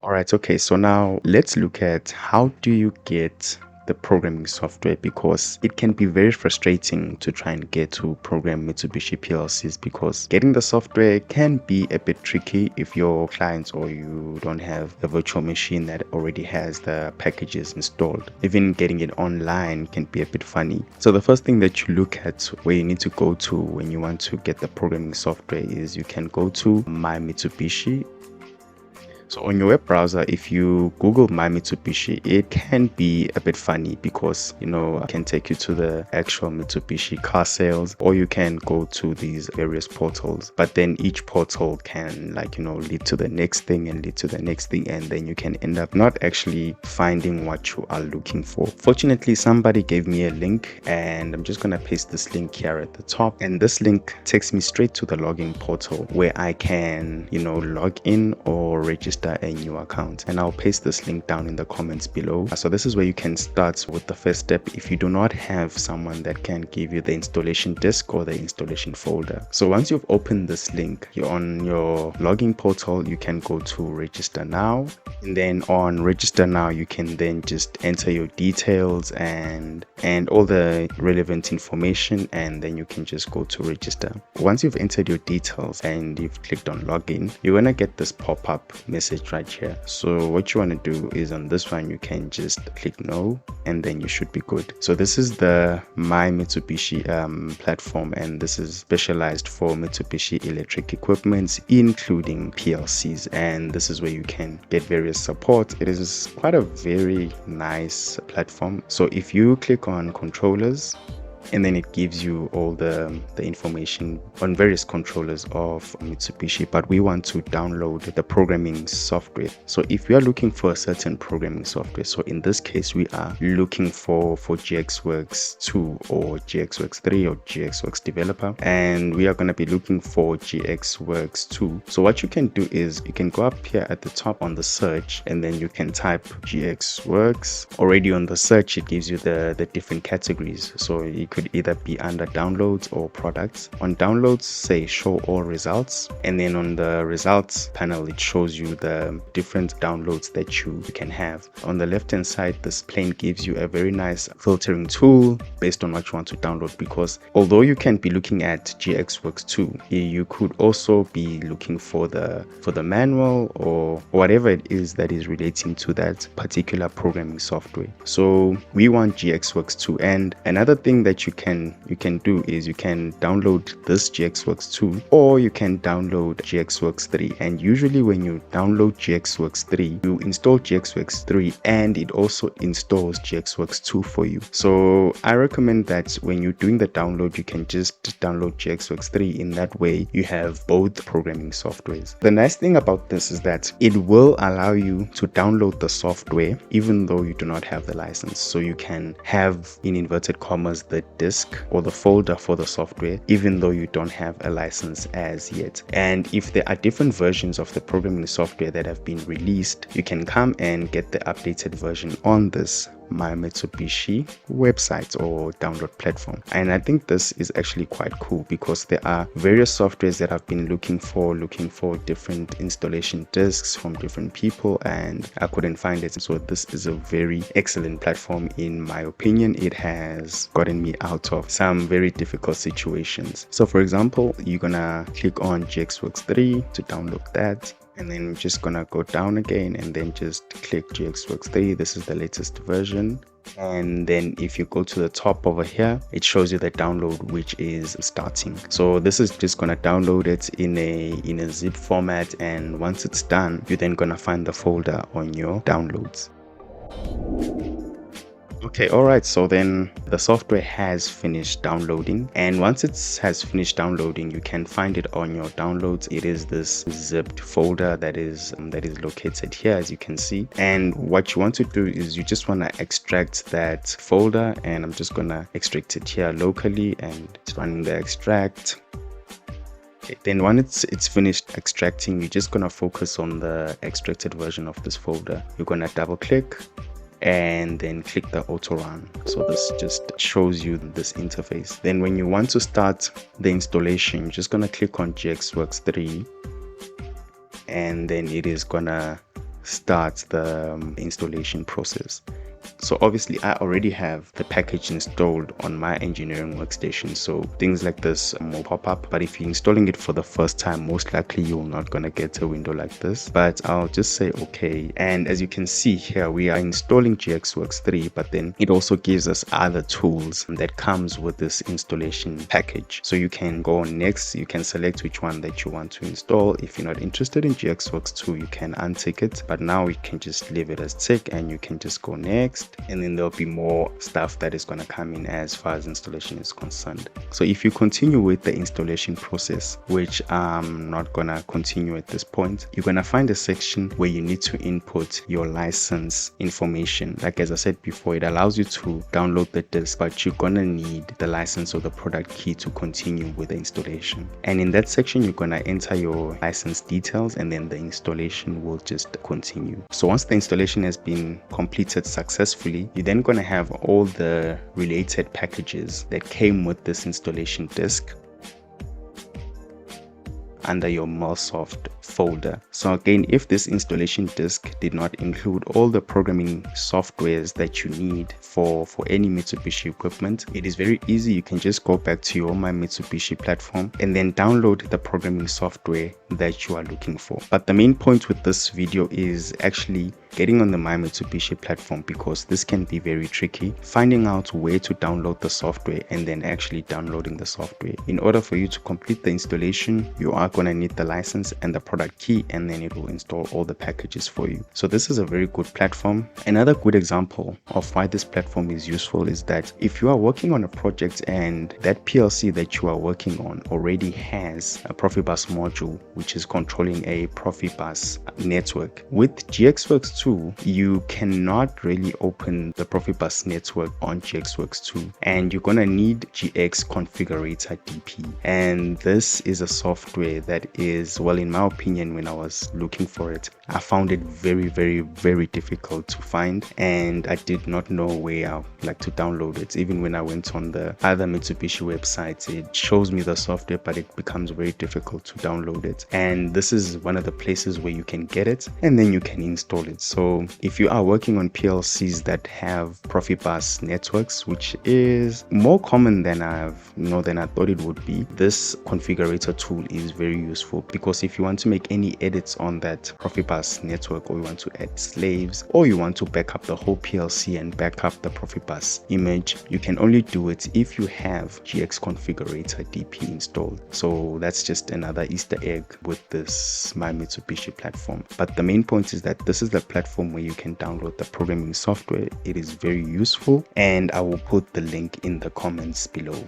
All right, okay, so now let's look at how do you get the programming software, because it can be very frustrating to try and get to program Mitsubishi PLCs, because getting the software can be a bit tricky if your clients or you don't have a virtual machine that already has the packages installed. Even getting it online can be a bit funny. So the first thing that you look at, where you need to go to when you want to get the programming software, is you can go to My Mitsubishi. So on your web browser, if you Google My Mitsubishi, it can be a bit funny because, it can take you to the actual Mitsubishi car sales, or you can go to these various portals. But then each portal can lead to the next thing and lead to the next thing. And then you can end up not actually finding what you are looking for. Fortunately, somebody gave me a link, and I'm just going to paste this link here at the top. And this link takes me straight to the login portal where I can, log in or register a new account, and I'll paste this link down in the comments below. So this is where you can start with the first step if you do not have someone that can give you the installation disk or the installation folder. So once you've opened this link, you're on your login portal, you can go to register now, and then on register now you can then just enter your details and all the relevant information, and then you can just go to register. Once you've entered your details and you've clicked on login, you're gonna get this pop-up message right here. So what you want to do is on this one you can just click no, and then you should be good. So this is the My Mitsubishi platform, and this is specialized for Mitsubishi electric equipments, including PLCs, and this is where you can get various support. It is quite a very nice platform. So if you click on controllers, and then it gives you all the information on various controllers of Mitsubishi, but we want to download the programming software. So if we are looking for a certain programming software, so in this case we are looking for GXWorks 2 or GXWorks 3 or GXWorks Developer, and we are going to be looking for GXWorks 2. So what you can do is you can go up here at the top on the search, and then you can type GXWorks. Already on the search it gives you the different categories, so you could either be under downloads or products. On downloads, say show all results, and then on the results panel it shows you the different downloads that you can have. On the left hand side, this plane gives you a very nice filtering tool based on what you want to download, because although you can be looking at GXWorks 2, you could also be looking for the manual or whatever it is that is relating to that particular programming software. So we want GXWorks 2, and another thing that you can do is you can download this GXWorks 2, or you can download GXWorks 3. And usually when you download GXWorks 3, you install GXWorks 3 and it also installs GXWorks 2 for you. So I recommend that when you're doing the download, you can just download GXWorks 3. In that way you have both programming softwares. The nice thing about this is that it will allow you to download the software even though you do not have the license. So you can have, in inverted commas, the disk or the folder for the software even though you don't have a license as yet. And if there are different versions of the programming software that have been released, you can come and get the updated version on this My Mitsubishi website or download platform. And I think this is actually quite cool because there are various softwares that I've been looking for different installation disks from different people, and I couldn't find it. So this is a very excellent platform in my opinion. It has gotten me out of some very difficult situations. So for example, you're gonna click on GXWorks 3 to download that, and then just gonna go down again and then just click GXWorks 3. This is the latest version. And then if you go to the top over here, it shows you the download which is starting. So this is just gonna download it in a zip format, and once it's done, you're then gonna find the folder on your downloads. Okay, all right, so then the software has finished downloading, and once it has finished downloading, you can find it on your downloads. It is this zipped folder that is located here, as you can see. And what you want to do is you just want to extract that folder, and I'm just gonna extract it here locally, and it's running the extract. Okay, then once it's finished extracting, you're just gonna focus on the extracted version of this folder. You're gonna double click and then click the auto run. So this just shows you this interface. Then when you want to start the installation, you're just gonna click on GXWorks 3, and then it is gonna start the installation process. So obviously I already have the package installed on my engineering workstation, so things like this will pop up. But if you're installing it for the first time, most likely you're not gonna get a window like this. But I'll just say okay, and as you can see here, we are installing GXWorks 3, but then it also gives us other tools that comes with this installation package. So you can go on next, you can select which one that you want to install. If you're not interested in GXWorks 2, you can untick it, but now you can just leave it as tick and you can just go next, and then there'll be more stuff that is going to come in as far as installation is concerned. So if you continue with the installation process, which I'm not going to continue at this point, you're going to find a section where you need to input your license information. Like as I said before, it allows you to download the disk, but you're going to need the license or the product key to continue with the installation. And in that section, you're going to enter your license details, and then the installation will just continue. So once the installation has been completed successfully, you're then going to have all the related packages that came with this installation disk under your MuleSoft folder. So again, if this installation disk did not include all the programming softwares that you need for any Mitsubishi equipment, it is very easy. You can just go back to your My Mitsubishi platform and then download the programming software that you are looking for. But the main point with this video is actually getting on the My Mitsubishi platform, because this can be very tricky, finding out where to download the software and then actually downloading the software. In order for you to complete the installation, you are going to need the license and the product key, and then it will install all the packages for you. So this is a very good platform. Another good example of why this platform is useful is that if you are working on a project and that PLC that you are working on already has a Profibus module which is controlling a Profibus network, with GXWorks 2 you cannot really open the Profibus network on GXWorks 2, and you're gonna need GX Configurator DP. And this is a software that is, well, in my opinion, when I was looking for it, I found it very difficult to find, and I did not know where to download it. Even when I went on the other Mitsubishi websites, it shows me the software, but it becomes very difficult to download it. And this is one of the places where you can get it and then you can install it. So if you are working on PLCs that have Profibus networks, which is more common than I thought it would be, this configurator tool is very useful, because if you want to make any edits on that Profibus network, or you want to add slaves, or you want to back up the whole PLC and back up the Profibus image, you can only do it if you have GX Configurator DP installed. So that's just another Easter egg with this My Mitsubishi platform. But the main point is that this is the platform where you can download the programming software. It is very useful, and I will put the link in the comments below.